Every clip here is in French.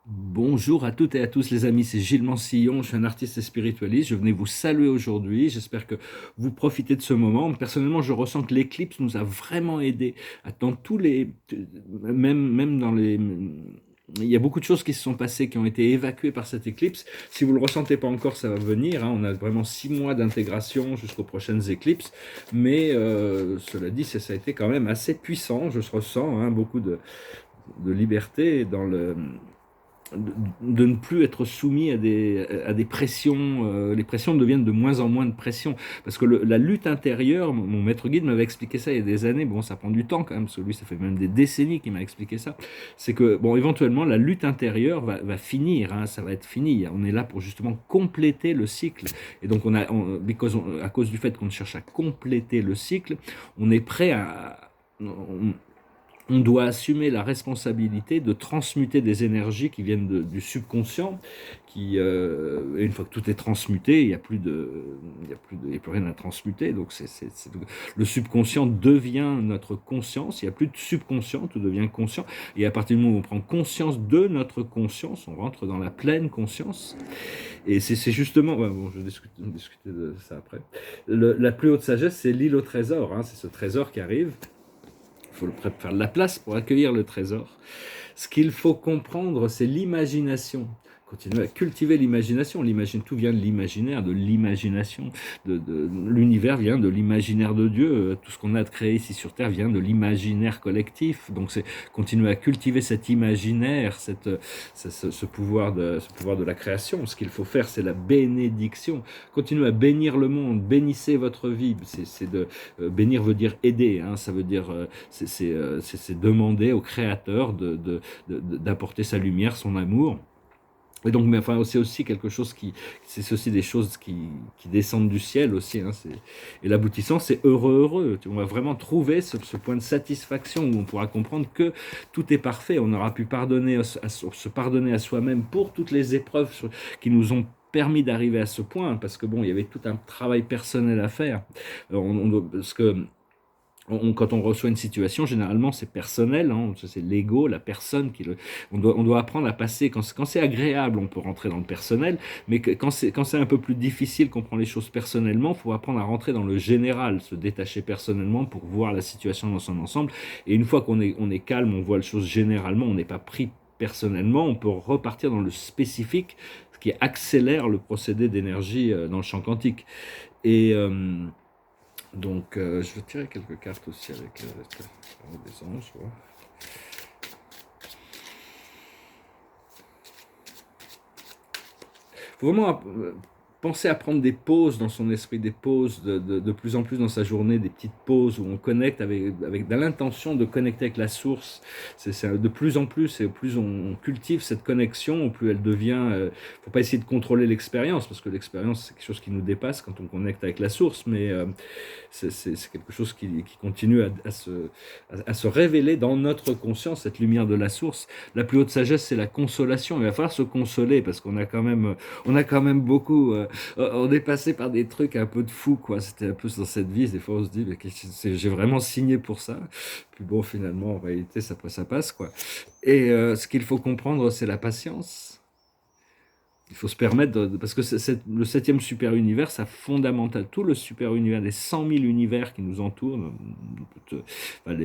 Bonjour à toutes et à tous les amis, c'est Gilles Mansillon, je suis un artiste et spiritualiste, je venais vous saluer aujourd'hui, j'espère que vous profitez de ce moment. Personnellement, je ressens que l'éclipse nous a vraiment aidés dans tous les... même dans les... Il y a beaucoup de choses qui se sont passées, qui ont été évacuées par cette éclipse. Si vous ne le ressentez pas encore, ça va venir, hein. On a vraiment 6 mois d'intégration jusqu'aux prochaines éclipses. Mais cela dit, ça a été quand même assez puissant, je ressens, hein, beaucoup de liberté dans de ne plus être soumis à des pressions. Les pressions deviennent de moins en moins de pression. Parce que la lutte intérieure, mon maître guide m'avait expliqué ça il y a des années, bon ça prend du temps quand même, parce que lui ça fait même des décennies qu'il m'a expliqué ça, c'est que bon éventuellement la lutte intérieure va finir, hein, ça va être fini, on est là pour justement compléter le cycle, et donc à cause du fait qu'on cherche à compléter le cycle, on est prêt on doit assumer la responsabilité de transmuter des énergies qui viennent du subconscient, et une fois que tout est transmuté, il n'y a plus il y a plus rien à transmuter. Donc le subconscient devient notre conscience. Il n'y a plus de subconscient, tout devient conscient. Et à partir du moment où on prend conscience de notre conscience, on rentre dans la pleine conscience. Et c'est justement, ouais, bon, je vais discuter de ça après. La plus haute sagesse, c'est l'île au trésor, hein, c'est ce trésor qui arrive. Il faut faire de la place pour accueillir le trésor. Ce qu'il faut comprendre, c'est l'imagination. Continuer à cultiver l'imagination. Tout vient de l'imaginaire, de l'imagination. L'univers vient de l'imaginaire de Dieu. Tout ce qu'on a de créé ici sur Terre vient de l'imaginaire collectif. Donc c'est continuer à cultiver cet imaginaire, ce pouvoir de la création. Ce qu'il faut faire, c'est la bénédiction. Continuer à bénir le monde. Bénissez votre vie. Bénir veut dire aider, hein. Ça veut dire c'est demander au Créateur d'apporter sa lumière, son amour. Et donc, mais enfin, c'est aussi quelque chose c'est aussi des choses qui descendent du ciel aussi, hein. Et l'aboutissant, c'est heureux, heureux. On va vraiment trouver ce point de satisfaction où on pourra comprendre que tout est parfait. On aura pu se pardonner à soi-même pour toutes les épreuves qui nous ont permis d'arriver à ce point, parce que bon, il y avait tout un travail personnel à faire. Parce que quand on reçoit une situation, généralement c'est personnel, hein, c'est l'ego, la personne on doit apprendre à passer. Quand c'est agréable, on peut rentrer dans le personnel, mais quand c'est un peu plus difficile, qu'on prend les choses personnellement, il faut apprendre à rentrer dans le général, se détacher personnellement pour voir la situation dans son ensemble. Et une fois on est calme, on voit les choses généralement, on n'est pas pris personnellement, on peut repartir dans le spécifique, ce qui accélère le procédé d'énergie dans le champ quantique. Et donc, je vais tirer quelques cartes aussi avec des anges. Ouais. Faut vraiment penser à prendre des pauses dans son esprit, des pauses de plus en plus dans sa journée, des petites pauses où on connecte dans l'intention de connecter avec la source. De plus en plus, et au plus on cultive cette connexion, au plus elle devient... faut pas essayer de contrôler l'expérience, parce que l'expérience, c'est quelque chose qui nous dépasse quand on connecte avec la source, mais c'est quelque chose qui continue à se révéler dans notre conscience, cette lumière de la source. La plus haute sagesse, c'est la consolation. Il va falloir se consoler, parce on a quand même beaucoup... on est passé par des trucs un peu de fou, quoi. C'était un peu dans cette vie, des fois on se dit, mais j'ai vraiment signé pour ça. Puis bon, finalement, en réalité, ça passe, quoi. Et ce qu'il faut comprendre, c'est la patience. Il faut se permettre, parce que le septième super univers, ça fondamental. Tout le super univers, les 100 000 univers qui nous entourent, enfin,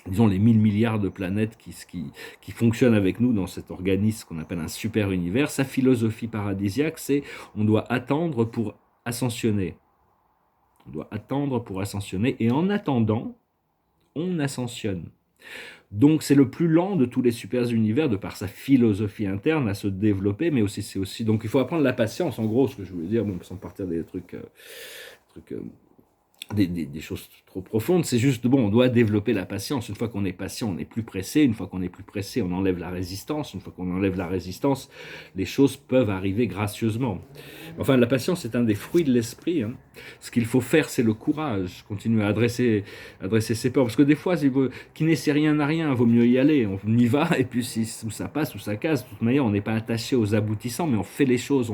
disons les 1000 milliards de planètes qui fonctionnent avec nous dans cet organisme qu'on appelle un super univers, sa philosophie paradisiaque, c'est on doit attendre pour ascensionner. On doit attendre pour ascensionner, et en attendant, on ascensionne. Donc c'est le plus lent de tous les super univers, de par sa philosophie interne à se développer, mais aussi c'est aussi... Donc il faut apprendre la patience, en gros, ce que je voulais dire, bon, sans partir des trucs des choses trop profondes, c'est juste, bon, on doit développer la patience. Une fois qu'on est patient, on n'est plus pressé. Une fois qu'on est plus pressé, on enlève la résistance. Une fois qu'on enlève la résistance, les choses peuvent arriver gracieusement. Enfin, la patience est un des fruits de l'esprit, hein. Ce qu'il faut faire, c'est le courage. Continuer à adresser ses peurs. Parce que des fois, qui n'essaie rien n'a rien, vaut mieux y aller. On y va, et puis où ça passe, où ça casse, de toute manière, on n'est pas attaché aux aboutissants, mais on fait les choses.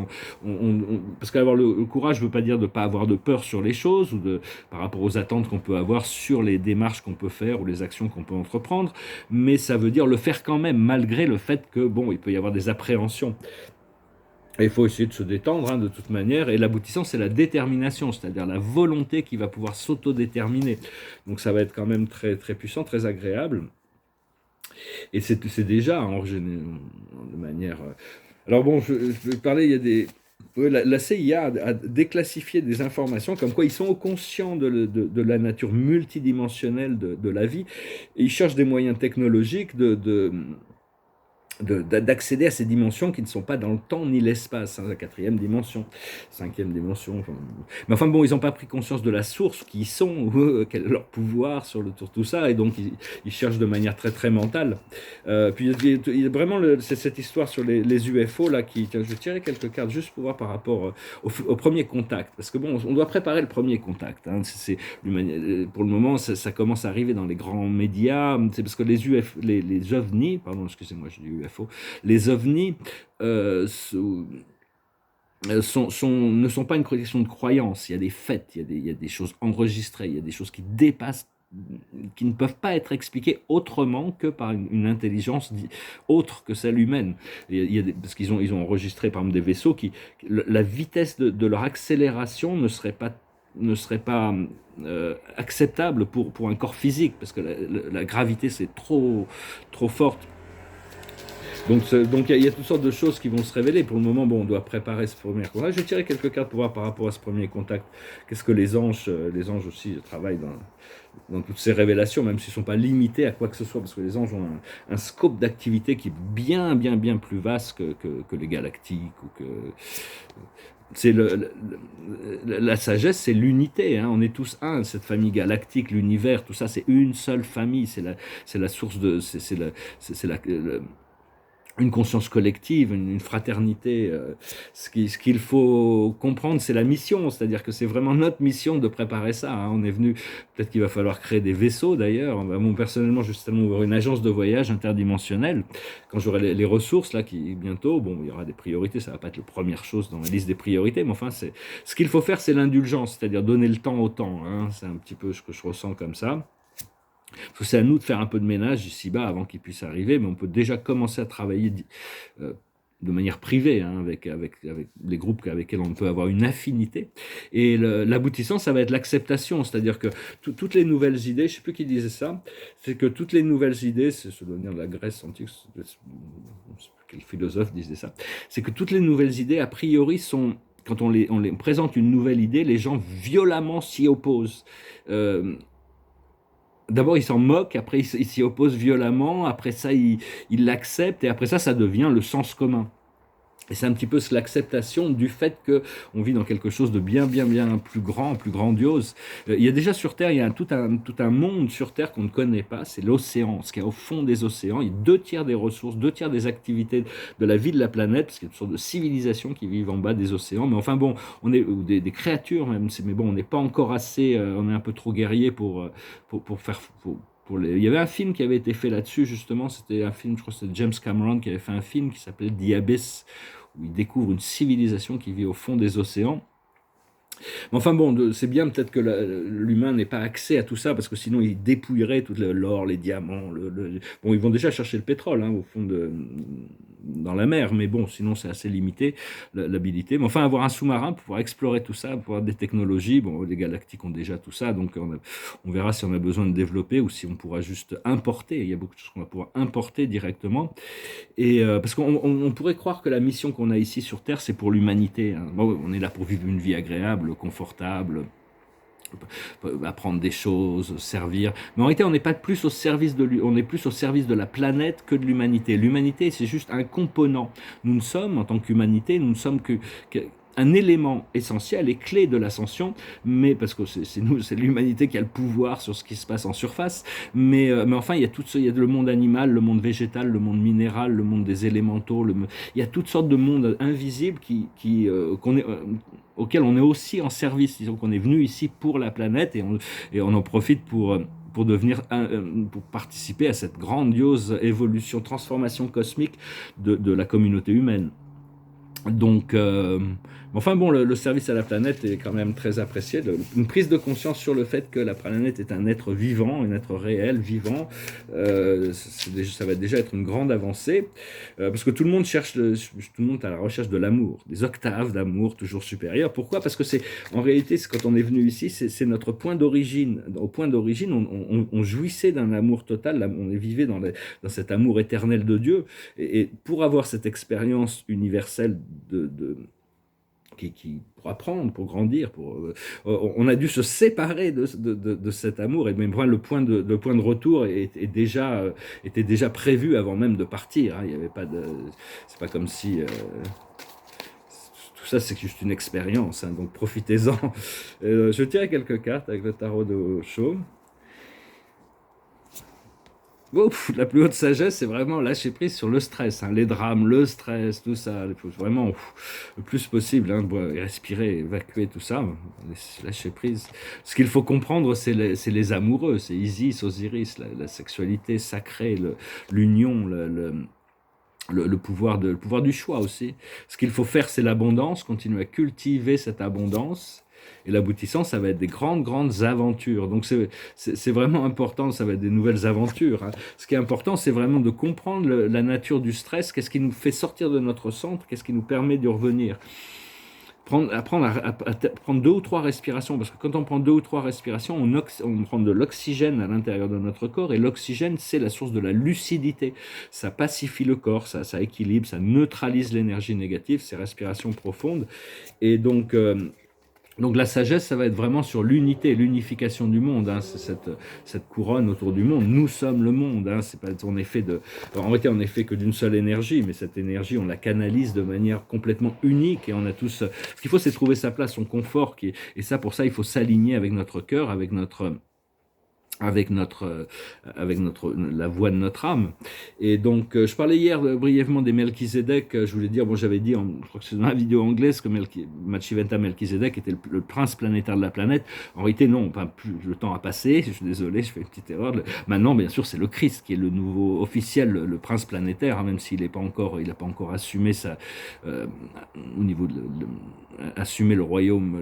Parce qu'avoir le courage ne veut pas dire de ne pas avoir de peur sur les choses, ou de par rapport aux attentes qu'on peut avoir sur les démarches qu'on peut faire ou les actions qu'on peut entreprendre, mais ça veut dire le faire quand même, malgré le fait que, bon, il peut y avoir des appréhensions. Et il faut essayer de se détendre, hein, de toute manière, et l'aboutissant, c'est la détermination, c'est-à-dire la volonté qui va pouvoir s'autodéterminer. Donc ça va être quand même très, très puissant, très agréable. Et c'est déjà de manière... Alors bon, je vais parler, il y a des... La CIA a déclassifié des informations comme quoi ils sont conscients de la nature multidimensionnelle de la vie, et ils cherchent des moyens technologiques d'accéder à ces dimensions qui ne sont pas dans le temps ni l'espace, hein, la quatrième dimension, cinquième dimension. Enfin, mais enfin bon, ils n'ont pas pris conscience de la source, qui ils sont, quel est leur pouvoir sur tout ça, et donc ils cherchent de manière très très mentale. Puis il y a vraiment c'est cette histoire sur les UFO là qui, tiens, je vais tirer quelques cartes juste pour voir par rapport au premier contact, parce que bon, on doit préparer le premier contact. Hein, pour le moment, ça commence à arriver dans les grands médias. C'est parce que les ovnis, pardon, excusez-moi, je dis UFO, les ovnis ne sont pas une question de croyance. Il y a des faits, il y a des choses enregistrées, il y a des choses qui dépassent, qui ne peuvent pas être expliquées autrement que par une intelligence autre que celle humaine. Parce qu'ils ont enregistré par exemple des vaisseaux la vitesse de leur accélération ne serait pas acceptable pour un corps physique, parce que la gravité c'est trop forte. Donc il y a toutes sortes de choses qui vont se révéler. Pour le moment, bon, on doit préparer ce premier contact. Je vais tirer quelques cartes pour voir par rapport à ce premier contact. Qu'est-ce que les anges aussi travaillent dans toutes ces révélations, même s'ils ne sont pas limités à quoi que ce soit, parce que les anges ont un scope d'activité qui est bien, bien, bien plus vaste que les galactiques. C'est la sagesse, c'est l'unité. Hein. On est tous un. Cette famille galactique, l'univers, tout ça, c'est une seule famille. C'est la source de... une conscience collective, une fraternité. Ce qu'il faut comprendre, c'est la mission, c'est-à-dire que c'est vraiment notre mission de préparer ça. Hein. On est venu, peut-être qu'il va falloir créer des vaisseaux d'ailleurs. Bon, personnellement, justement, ouvrir une agence de voyage interdimensionnelle. Quand j'aurai les ressources, là, bientôt, bon, il y aura des priorités, ça va pas être la première chose dans la liste des priorités, mais enfin, ce qu'il faut faire, c'est l'indulgence, c'est-à-dire donner le temps au temps. Hein. C'est un petit peu ce que je ressens comme ça. C'est à nous de faire un peu de ménage ici-bas avant qu'il puisse arriver, mais on peut déjà commencer à travailler de manière privée, hein, avec les groupes avec lesquels on peut avoir une affinité. Et l'aboutissant, ça va être l'acceptation, c'est-à-dire que toutes les nouvelles idées, je ne sais plus qui disait ça, c'est que toutes les nouvelles idées, ça doit venir de la Grèce antique, je ne sais plus quel philosophe disait ça, c'est que toutes les nouvelles idées, a priori, quand on les présente une nouvelle idée, les gens violemment s'y opposent. D'abord, ils s'en moquent, après, ils s'y opposent violemment, après ça, ils l'acceptent, et après ça devient le sens commun. Et c'est un petit peu l'acceptation du fait qu'on vit dans quelque chose de bien, bien, bien plus grand, plus grandiose. Il y a déjà sur Terre, il y a tout un monde sur Terre qu'on ne connaît pas, c'est l'océan, ce qu'il y a au fond des océans. Il y a 2/3 des ressources, 2/3 des activités de la vie de la planète, parce qu'il y a toutes sortes de civilisations qui vivent en bas des océans. Mais enfin bon, ou des créatures même, mais bon, on n'est pas encore assez, on est un peu trop guerrier pour faire... Il y avait un film qui avait été fait là-dessus, justement, c'était un film, je crois que c'était James Cameron qui avait fait un film qui s'appelait The Abyss, où il découvre une civilisation qui vit au fond des océans. Mais enfin bon, c'est bien peut-être que l'humain n'ait pas accès à tout ça, parce que sinon il dépouillerait tout l'or, les diamants. Bon, ils vont déjà chercher le pétrole, hein, au fond dans la mer, mais bon, sinon c'est assez limité l'habilité. Mais enfin, avoir un sous-marin pour pouvoir explorer tout ça, pour avoir des technologies, bon, les galactiques ont déjà tout ça, donc on verra si on a besoin de développer ou si on pourra juste importer. Il y a beaucoup de choses qu'on va pouvoir importer directement. Et parce qu'on pourrait croire que la mission qu'on a ici sur Terre, c'est pour l'humanité. Hein. Bon, on est là pour vivre une vie agréable, confortable, apprendre des choses, servir. Mais en réalité, on n'est pas plus au service on est plus au service de la planète que de l'humanité. L'humanité, c'est juste un component. Nous ne sommes, en tant qu'humanité, nous ne sommes un élément essentiel et clé de l'ascension, mais parce que c'est l'humanité qui a le pouvoir sur ce qui se passe en surface, mais enfin il y a le monde animal, le monde végétal, le monde minéral, le monde des élémentaux, il y a toutes sortes de mondes invisibles auxquels on est aussi en service, disons qu'on est venu ici pour la planète et on en profite pour participer à cette grandiose évolution, transformation cosmique de la communauté humaine. Donc, enfin bon, le service à la planète est quand même très apprécié. Une prise de conscience sur le fait que la planète est un être vivant, un être réel, vivant, ça va déjà être une grande avancée, parce que tout le monde cherche, tout le monde est à la recherche de l'amour, des octaves d'amour toujours supérieures. Pourquoi? Parce que en réalité, quand on est venu ici, c'est notre point d'origine. Au point d'origine, on jouissait d'un amour total, on vivait dans cet amour éternel de Dieu. Et pour avoir cette expérience universelle pour apprendre, pour grandir, on a dû se séparer de cet amour, et même le point de retour était déjà prévu avant même de partir. Hein. Il y avait pas de, c'est pas comme si tout ça c'est juste une expérience. Hein, donc profitez-en. Je tiens quelques cartes avec le tarot de Osho. Ouf, la plus haute sagesse, c'est vraiment lâcher prise sur le stress, hein, les drames, le stress, tout ça. Il faut vraiment le plus possible, hein, respirer, évacuer tout ça, lâcher prise. Ce qu'il faut comprendre, c'est les amoureux, c'est Isis, Osiris, la sexualité sacrée, l'union, le pouvoir le pouvoir du choix aussi. Ce qu'il faut faire, c'est l'abondance, continuer à cultiver cette abondance. Et l'aboutissant, ça va être des grandes, grandes aventures. Donc c'est vraiment important, ça va être des nouvelles aventures. Hein. Ce qui est important, c'est vraiment de comprendre la nature du stress, qu'est-ce qui nous fait sortir de notre centre, qu'est-ce qui nous permet d'y revenir. Apprendre à prendre 2 ou 3 respirations, parce que quand on prend 2 ou 3 respirations, on prend de l'oxygène à l'intérieur de notre corps, et l'oxygène, c'est la source de la lucidité. Ça pacifie le corps, ça équilibre, ça neutralise l'énergie négative, ces respirations profondes. Et donc la sagesse, ça va être vraiment sur l'unité, l'unification du monde. Hein. C'est cette couronne autour du monde. Nous sommes le monde. Hein. C'est pas, en réalité, on n'est fait que d'une seule énergie, mais cette énergie, on la canalise de manière complètement unique. Et on a tous. Ce qu'il faut, c'est trouver sa place, son confort. Et ça, pour ça, il faut s'aligner avec notre cœur, la voix de notre âme. Et donc, je parlais hier brièvement des Melchizedek. Je voulais dire, bon, j'avais dit, je crois que c'est dans la vidéo anglaise, que Machiventa Melchizedek était le prince planétaire de la planète. En réalité, non, le temps a passé. Je suis désolé, je fais une petite erreur. Maintenant, bien sûr, c'est le Christ qui est le nouveau officiel, le prince planétaire, hein, même s'il n'a pas encore assumé au niveau assumer le royaume,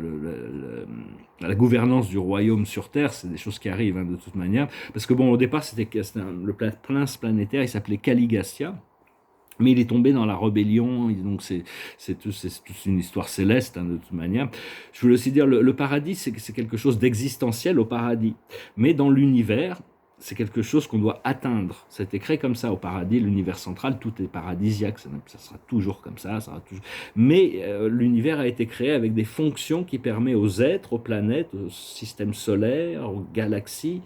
la gouvernance du royaume sur Terre. C'est des choses qui arrivent, hein, de toute manière. Parce que bon, au départ, le prince planétaire, il s'appelait Caligastia. Mais il est tombé dans la rébellion, donc c'est toute une histoire céleste, hein, de toute manière. Je voulais aussi dire, le paradis, c'est quelque chose d'existentiel au paradis. Mais dans l'univers, c'est quelque chose qu'on doit atteindre. C'est écrit comme ça au paradis, l'univers central, tout est paradisiaque, ça sera toujours comme ça sera toujours. Mais l'univers a été créé avec des fonctions qui permettent aux êtres, aux planètes, au système solaire, aux galaxies,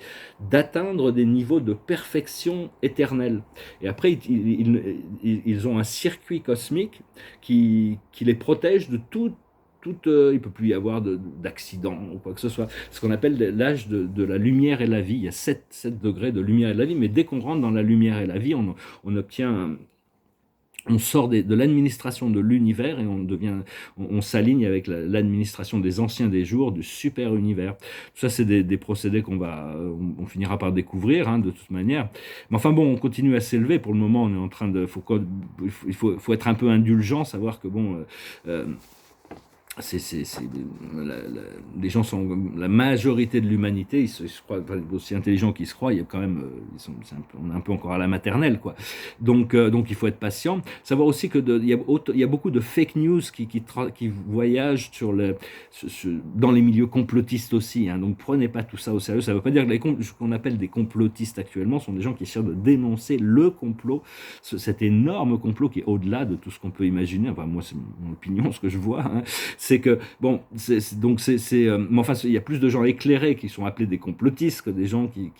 d'atteindre des niveaux de perfection éternelle. Et après, ils ont un circuit cosmique qui les protège de tout. Il ne peut plus y avoir d'accident ou quoi que ce soit. Ce qu'on appelle l'âge de la lumière et la vie. Il y a 7 degrés de lumière et de la vie, mais dès qu'on rentre dans la lumière et la vie, on sort de l'administration de l'univers et on s'aligne avec l'administration des anciens des jours, du super univers. Tout ça, c'est des procédés on finira par découvrir, hein, de toute manière. Mais enfin bon, on continue à s'élever. Pour le moment, on est en train de, il faut être un peu indulgent, savoir que bon. Les gens la majorité de l'humanité, ils se croient aussi intelligents qu'ils se croient. Il y a quand même, on est un peu encore à la maternelle, quoi. Donc il faut être patient. Savoir aussi que il y a beaucoup de fake news qui voyagent dans les milieux complotistes aussi. Hein. Donc prenez pas tout ça au sérieux. Ça ne veut pas dire que ce qu'on appelle des complotistes actuellement sont des gens qui cherchent de dénoncer le complot, cet énorme complot qui est au-delà de tout ce qu'on peut imaginer. Enfin moi, c'est mon opinion, ce que je vois. Hein. C'est que, bon, mais enfin, il y a plus de gens éclairés qui sont appelés des complotistes que des gens qui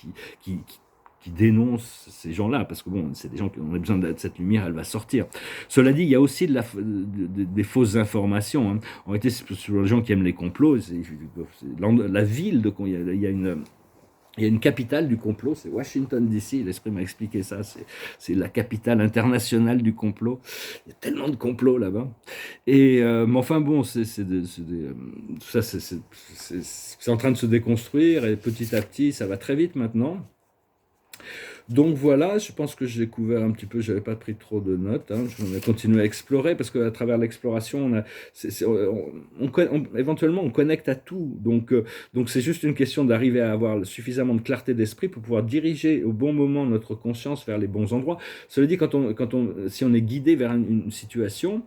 dénoncent ces gens-là, parce que bon, c'est des gens qui ont besoin de cette lumière, elle va sortir. Cela dit, il y a aussi des fausses informations. Hein. En réalité, sur les gens qui aiment les complots, la ville il y a une capitale du complot, c'est Washington DC. L'esprit m'a expliqué ça. C'est la capitale internationale du complot. Il y a tellement de complots là-bas. Mais enfin bon, tout ça, c'est en train de se déconstruire et petit à petit, ça va très vite maintenant. Donc voilà, je pense que j'ai couvert un petit peu, j'avais pas pris trop de notes, hein, on a continué à explorer, parce qu'à travers l'exploration, éventuellement on connecte à tout, donc c'est juste une question d'arriver à avoir suffisamment de clarté d'esprit pour pouvoir diriger au bon moment notre conscience vers les bons endroits. Cela dit, si on est guidé vers une situation,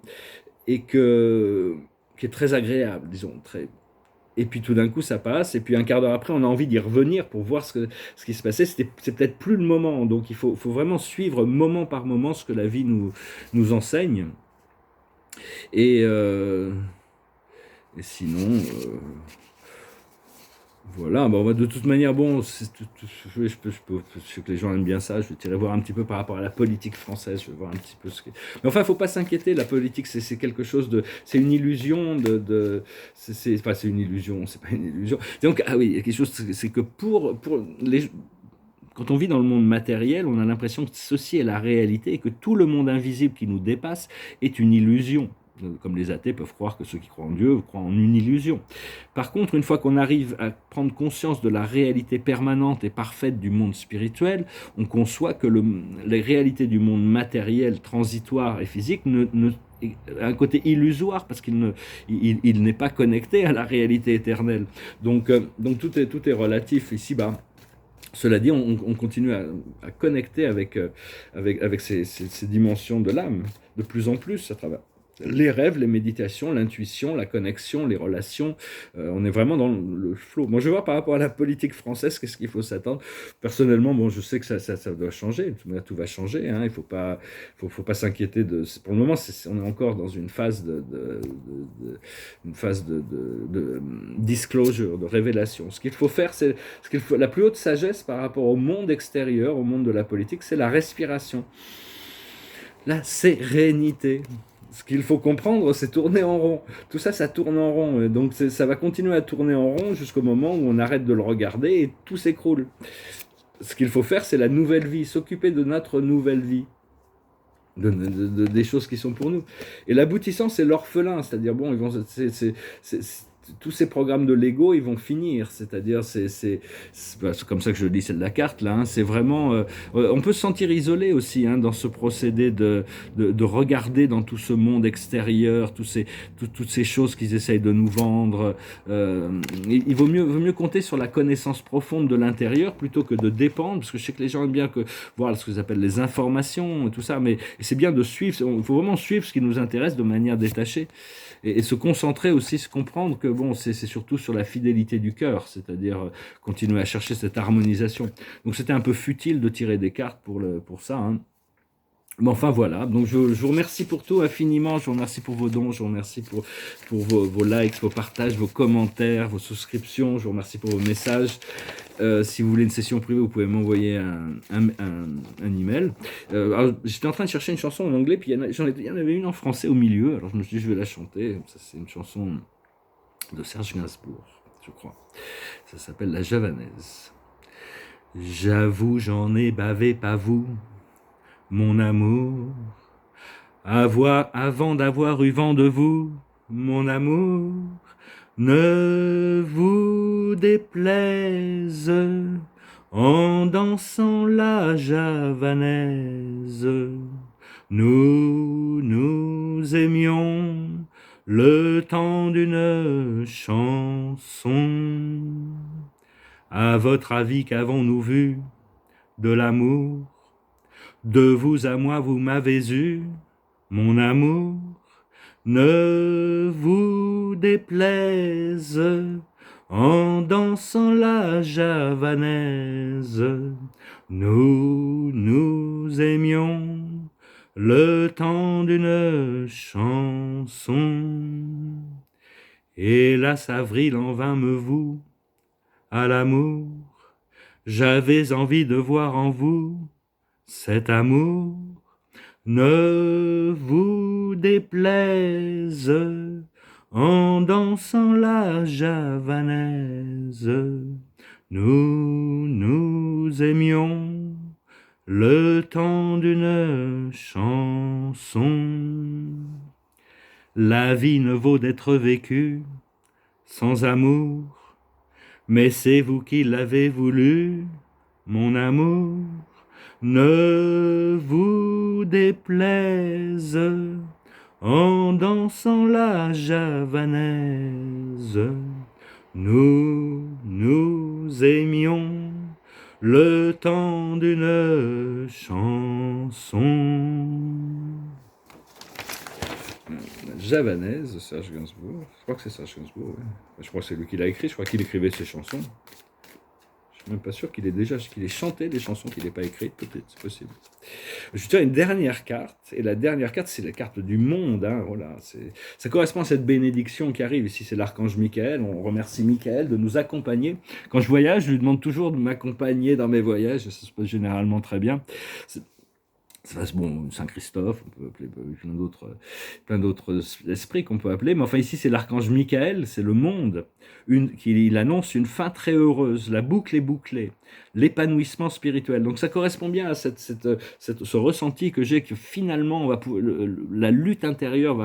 et qui est très agréable, disons, et puis tout d'un coup ça passe, et puis un quart d'heure après on a envie d'y revenir pour voir ce qui se passait, c'est peut-être plus le moment, donc il faut vraiment suivre moment par moment ce que la vie nous enseigne, et, euh, et sinon, voilà, bon, de toute manière, bon, je sais que les gens aiment bien ça, je vais tirer voir un petit peu par rapport à la politique française, je vais voir un petit peu Mais enfin, il ne faut pas s'inquiéter, la politique, c'est quelque chose de... C'est une illusion enfin, c'est une illusion, c'est pas une illusion. Donc, ah oui, il y a quelque chose, c'est que pour les... Quand on vit dans le monde matériel, on a l'impression que ceci est la réalité et que tout le monde invisible qui nous dépasse est une illusion. Comme les athées peuvent croire que ceux qui croient en Dieu croient en une illusion. Par contre, une fois qu'on arrive à prendre conscience de la réalité permanente et parfaite du monde spirituel, on conçoit que les réalités du monde matériel, transitoire et physique un côté illusoire parce il n'est pas connecté à la réalité éternelle. Donc tout est relatif ici-bas. Cela dit, on continue à connecter avec ces dimensions de l'âme de plus en plus à travers les rêves, les méditations, l'intuition, la connexion, les relations. On est vraiment dans le flow. Moi, je vais voir par rapport à la politique française, qu'est-ce qu'il faut s'attendre. Personnellement, bon, je sais que ça doit changer. Tout va changer. Hein. Il faut pas s'inquiéter pour le moment, on est encore dans une phase de disclosure, de révélation. Ce qu'il faut faire, la plus haute sagesse par rapport au monde extérieur, au monde de la politique, c'est la respiration, la sérénité. Ce qu'il faut comprendre, c'est tourner en rond. Tout ça, ça tourne en rond. Et donc, ça va continuer à tourner en rond jusqu'au moment où on arrête de le regarder et tout s'écroule. Ce qu'il faut faire, c'est la nouvelle vie, s'occuper de notre nouvelle vie. Des choses qui sont pour nous. Et l'aboutissant, c'est l'orphelin. C'est-à-dire, bon, tous ces programmes de Lego, ils vont finir. C'est-à-dire, c'est comme ça que je lis celle de la carte, là. Hein. C'est vraiment... on peut se sentir isolé aussi hein, dans ce procédé de regarder dans tout ce monde extérieur, toutes ces choses qu'ils essayent de nous vendre. Il vaut mieux compter sur la connaissance profonde de l'intérieur plutôt que de dépendre, parce que je sais que les gens aiment bien voir ce qu'ils appellent les informations et tout ça, mais c'est bien de suivre. Il faut vraiment suivre ce qui nous intéresse de manière détachée. Et se concentrer aussi, se comprendre que bon, c'est surtout sur la fidélité du cœur, c'est-à-dire continuer à chercher cette harmonisation. Donc c'était un peu futile de tirer des cartes pour ça. Hein. Mais enfin voilà, donc je vous remercie pour tout infiniment, je vous remercie pour vos dons, je vous remercie pour vos likes, vos partages, vos commentaires, vos souscriptions, je vous remercie pour vos messages. Si vous voulez une session privée, vous pouvez m'envoyer un email. J'étais en train de chercher une chanson en anglais, puis il y en avait une en français au milieu, alors je me suis dit je vais la chanter. Ça, c'est une chanson de Serge Gainsbourg, je crois. Ça s'appelle La Javanaise. J'avoue, j'en ai bavé, pas vous, mon amour, avant d'avoir eu vent de vous, mon amour, ne vous déplaise en dansant la javanaise. Nous aimions le temps d'une chanson. À votre avis, qu'avons-nous vu de l'amour? De vous à moi, vous m'avez eu, mon amour. Ne vous déplaise en dansant la javanaise. Nous aimions le temps d'une chanson. Hélas, avril en vain me voue à l'amour. J'avais envie de voir en vous cet amour. Ne vous déplaise en dansant la javanaise. Nous aimions le temps d'une chanson. La vie ne vaut d'être vécue sans amour, mais c'est vous qui l'avez voulu, mon amour. ne vous déplaise en dansant la javanaise. Nous aimions le temps d'une chanson. Javanaise de Serge Gainsbourg. Je crois que c'est Serge Gainsbourg. Ouais. Je crois que c'est lui qui l'a écrit. Je crois qu'il écrivait ses chansons. Je suis même pas sûr qu'il ait chanté des chansons qu'il n'ait pas écrites. Peut-être, c'est possible. Je tiens une dernière carte. Et la dernière carte, c'est la carte du monde. Hein, voilà, ça correspond à cette bénédiction qui arrive. Ici, c'est l'archange Michael. On remercie Michael de nous accompagner. Quand je voyage, je lui demande toujours de m'accompagner dans mes voyages. Ça se passe généralement très bien. Bon, Saint-Christophe, on peut appeler plein d'autres esprits qu'on peut appeler, mais enfin ici c'est l'archange Michael, c'est le monde, il annonce une fin très heureuse, la boucle est bouclée, l'épanouissement spirituel. Donc ça correspond bien à ce ressenti que j'ai que finalement la lutte intérieure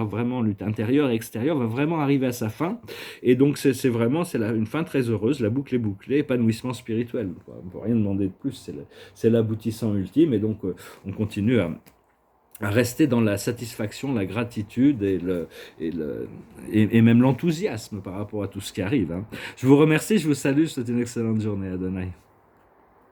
lutte intérieure et extérieure va vraiment arriver à sa fin, et donc c'est une fin très heureuse, la boucle est bouclée, épanouissement spirituel. On ne peut rien demander de plus, c'est l'aboutissant ultime, et donc on continue à rester dans la satisfaction, la gratitude et même l'enthousiasme par rapport à tout ce qui arrive. Hein. Je vous remercie, je vous salue, je vous souhaite une excellente journée. Adonai.